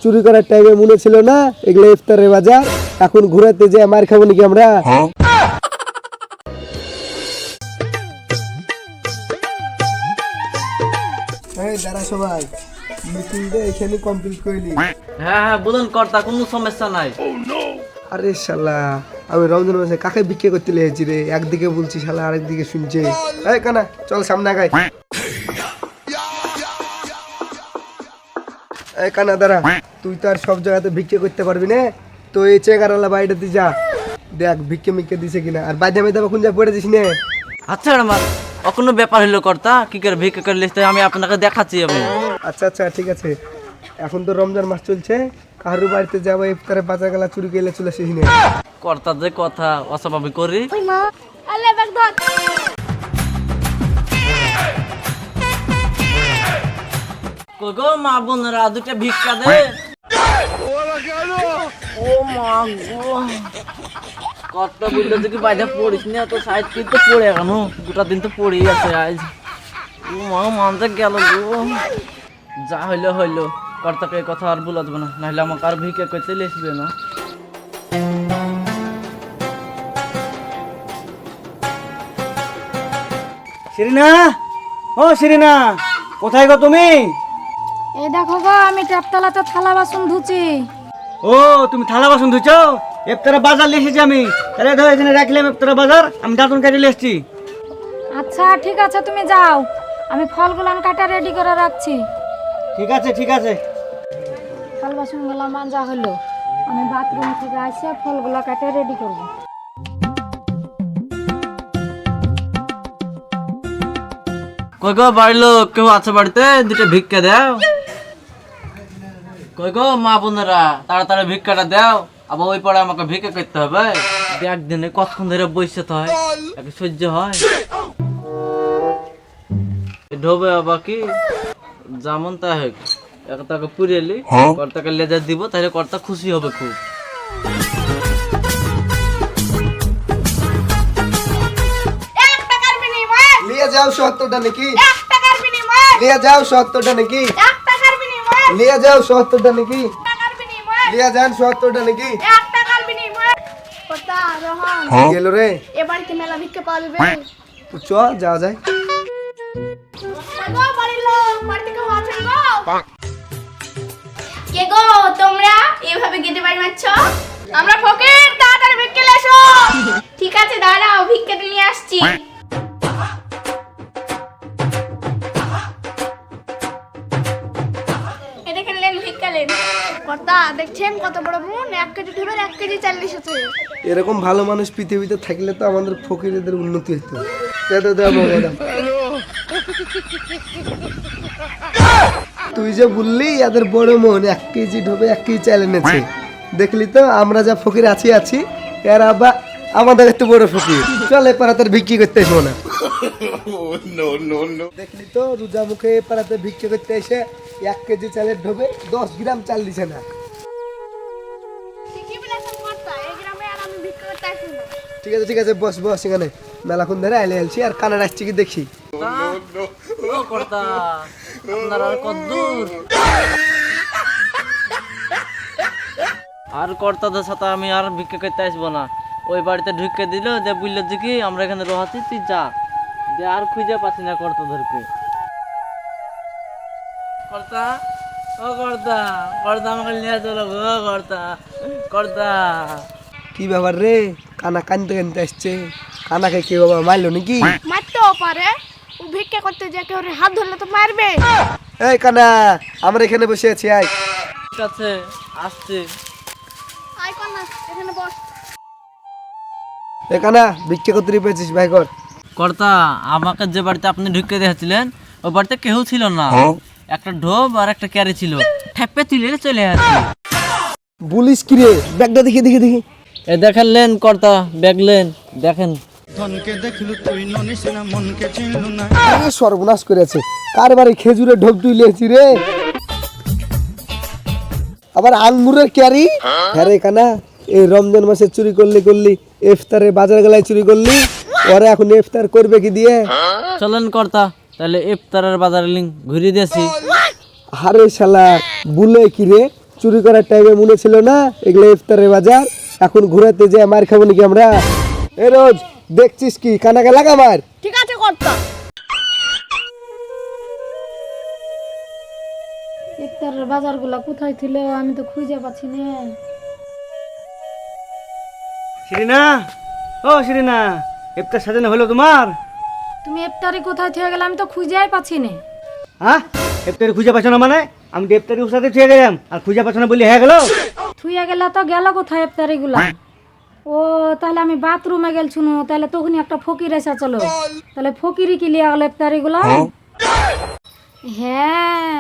চুরি করার টাইমে মনে ছিল না এগুলো ইফতারের বাজার, এখন ঘুরাতে যে মার খাবো নাকি আমরা? এই দাঁড়া সবাই, মিটিংটা এখানে কমপ্লিট করিলি? হ্যাঁ হ্যাঁ বলুন কর্তা, কোনো সমস্যা নাই। আরে শালা, আমি রমজান মাসে কাকে বিক্রি করতে লেগেছি রে? একদিকে বলছি শালা, আরেকদিকে শুনছে। এই কানা চল সামনে আগাই। এই কানা দাঁড়া, তুই তো আর সব জায়গাতে ভিক্ষে করতে পারবি না, তো এই চেকারওয়ালা বাড়িটাতে যা, দেখ ভিক্ষে মিক্ষে দিছে কিনা। আর বাইদা মেদা কোন যা পড়ে দিস না। আচ্ছা আমার কোনো ব্যাপার হইলো কর্তা, কি করে ভিক্ষা করে লিখতে আমি আপনাকে দেখাচ্ছি। আমি আচ্ছা আচ্ছা ঠিক আছে, এখন তো রমজান মাস চলছে, কারোর বাড়িতে যাবো ইফতারে বাজার গেলা চুরি গেলে চলে আসিস না। কর্তা যে কথা অস্বাভাবিক করি। কই গো মা বোনেরা, দুটা ভিক্ষা দে। ও মা গো, কর্তা বললো যে কি বাইরে পড়িস না, তো সাইড কিন্তু পড়ে কেন, দুটা দিন তো পড়েই আছে আজ। ও মা মানতে গেল গো, যা হইলো হইলো, কর্তাকে এই কথা আর বলা যাবে না, নাহলে আমাকে আর ভিক্ষা করতে লেসবে না। শিরিনা, ও শিরিনা, কোথায় গো তুমি? এই দেখো গো, আমি ট্যাপতলাতে থালা বাসন ধুচ্ছি। ও তুমি থালা বাসন ধুচ্ছো? ইফতারে বাজার নিয়ে এসেছি আমি, তাহলে ধরো এখানে রাখলাম ইফতারে বাজার, আমি দাঁতন কেটে নিয়ে এসেছি। আচ্ছা ঠিক আছে, তুমি যাও, আমি ফলগুলো কাটা রেডি করে রাখছি। ঠিক আছে ঠিক আছে। ফল বাসনগুলো মাজা হলো, আমি বাথরুম থেকে আসে ফলগুলো কাটে রেডি করবো। কই গো বাড়ির লোক কেউ আছে বাড়িতে? দুটো ভিক্ষা দাও। কই গো মা বোনেরা, তাড়াতাড়ি ভিক্ষাটা দাও, আবার ওই পরে আমাকে ভিক্ষা করতে হবে। একদিনে কতক্ষণ ধরে বসে হয়, একে সহ্য হয়? ঢোবে আবার কি যেমন তা হোক, তাকে পুড়ে এলি কর্তাকে লেজার দিব, তাহলে কর্তা খুশি হবে খুব। লিয়ে যাও ৭০টা নাকি? লিয়ে যাও ৭০টা নাকি? লিয়ে যাও ৭০টা নাকি? লিয়ে যান ৭০টা নাকি? গেল রে, এবারে মেলা ভিক্ষা পাওয়া যাবে। তো চ যাওয়া যায়। কে গো তোমরা এভাবে গেটে বাড়ি মারছ? আমরা ফকির, তাড়াতাড়ি ভিক্ষা এসো। ঠিক আছে দাঁড়াও, ভিক্ষাটা নিয়ে আসছি। এটা খেলেন ভিক্ষা লেন। কর্তা দেখছেন কত বড় মন, 1 কেজি ঢেবের 1 কেজি চাল এসেছে। এরকম ভালো মানুষ পৃথিবীতে থাকলে তো আমাদের ফকিরদের উন্নতি হতো। তুই যে বললি এদের বড় মন, 1 কেজি ঢোবে 1 কেজি চাল এনেছে, দেখলি তো আমরা যা ফকির আছি এরা আবার আমাদের একটু বড় ফকির। চল এ পাড়াতে বিক্রি করতে এসো না। দেখলি তো রোজা মুখে এ পাড়াতে বিক্রি করতে এসে 1 কেজি চালের ঢোবে 10 গ্রাম চাল দিছে না। ঠিকই বলেছেন কর্তা, এই গ্রামে আর আমি ভিক্ষা করতে আসি না। ঠিক আছে বস বস, এখানে মেলাক্ষণ ধরে আইলে আলছি আর কানা আসছি কি দেখি। ও কর্তা, আপনার আর কদ্দূর? আর কর্তাদের সাথে আমি আর ভিক্ষা করতে আসবো না। ওই বাড়িতে ঢুকে দিল যে বুঝলো যে কি আমরা এখানে রহাচ্ছি, তুই যা, যে আর খুঁজে পাচ্ছি না কর্তাদেরকে। কর্তা, ও কর্তা, কর্তা আমাকে নিয়ে চলো গো কর্তা, কর্তা। কি ব্যাপার রে, কানা কানতে কানতে আসছে, কানাকে কি বাবা মারলো নাকি? মারতেও পারে, ও ভিক্ষা করতে যে কেউ হাত ধরলে তো মারবে। এই কানা, আমরা এখানে বসে আছি, আয়। ঠিক আছে আসছি। আয় কন্যা, এখানে বস। এই কানা, ভিক্ষা করতে পেয়েছিস ভাই কর। কর্তা, আমাকে যে বাড়িতে আপনি ঢুকে দিয়েছিলেন ওই বাড়িতে কেউ ছিল না, একটা ঢোব আর একটা ক্যারি ছিল, ঠেপে তুলে চলে আসছি। বলিস কি রে? ব্যাগটা দেখি দেখি দেখি। এ দেখেন লেন কর্তা, ব্যাগ লেন, দেখেন। সর্বনাশ করেছে, কার বাড়ি খেজুরের ঢোক তুলেছি রে, আবার আঙ্গুরের ক্যারি। হ্যাঁ রে কানা, এই রমজান মাসে চুরি করলি, ইফতারে বাজার গেলায় চুরি করলি, ওরা এখন ইফতার করবে কি দিয়ে? চলেন কর্তা, তাহলে ইফতারের বাজার লিঙ্ক ঘুরিয়ে দিয়েছি। আরে শালা বুলে কি রে, চুরি করার টাইমে মনে ছিল না এগুলো ইফতারের বাজার, এখন ঘুরাতে যে মার খাবো নাকি আমরা? এ রোজ দেখছিস কি কানাকে লাগা মার। ঠিক আছে কর্তা। ইফতারের বাজারগুলো কোথায় ছিল আমি তো খুঁজে পাচ্ছি না। শিরিনা, ও শিরিনা, ইফতার সাজানো হলো তোমার? তুমি ইফতারি কোথায় থেকে গেলে আমি তো খুঁজেই পাচ্ছি না। হ্যাঁ, ইফতারি খুঁজে পাচ্ছ না মানে? আমি তো ইফতারি উসাতে ছুঁয়ে গেলাম আর খুঁজে পাচ্ছ না বলি হয়ে গেল? থুইয়া গেলে তো গেল কোথায় ইফতারিগুলা? ও তাহলে আমি বাথরুমে গেল শুনো, তাহলে তখনই একটা ফকির এসে চলো, তাহলে ফকিরই কি লিয়া গেল ইফতারিগুলা? হ্যাঁ